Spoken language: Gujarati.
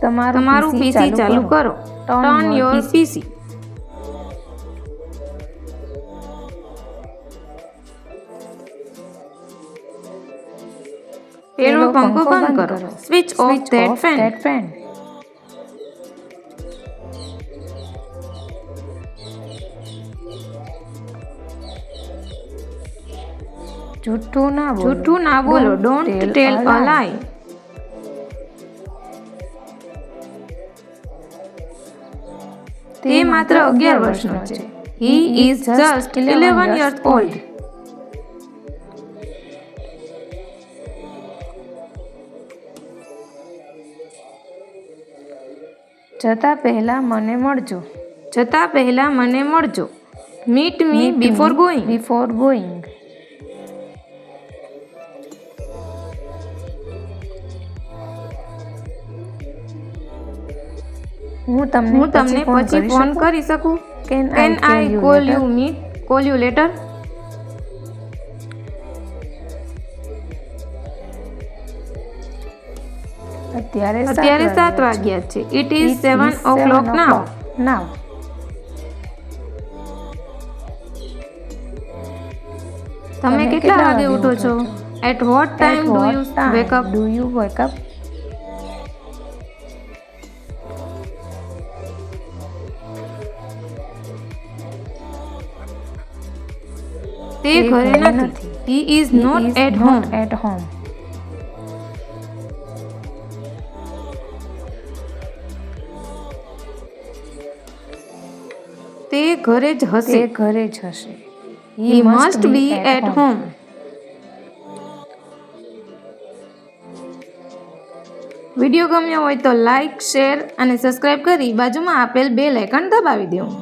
તમારું પીસી ચાલુ કરો. ટર્ન યોર પીસી. પેલો પંખો બંધ કરો. Switch off that fan. જૂઠું ના બોલો. ડોન્ટ ટેલ અ લાય. તે માત્ર 11 વર્ષનો છે. He is just 11 years old. જતા પહેલા મને મળજો. Meet me before going. હું તમને પછી ફોન કરી શકું? Can I call you later? અત્યારે 7 વાગ્યા છે. It is 7 o'clock now. તમે કેટલા વાગે ઉઠો છો? At what time do you wake up? તે ઘરે નથી. He is not at home. તે ઘરે જ હશે. He must be at home. Video ગમ્યો હોય તો લાઈક, શેર અને સબસ્ક્રાઇબ કરી બાજુમાં આપેલ બેલ આઇકન દબાવી દેવું.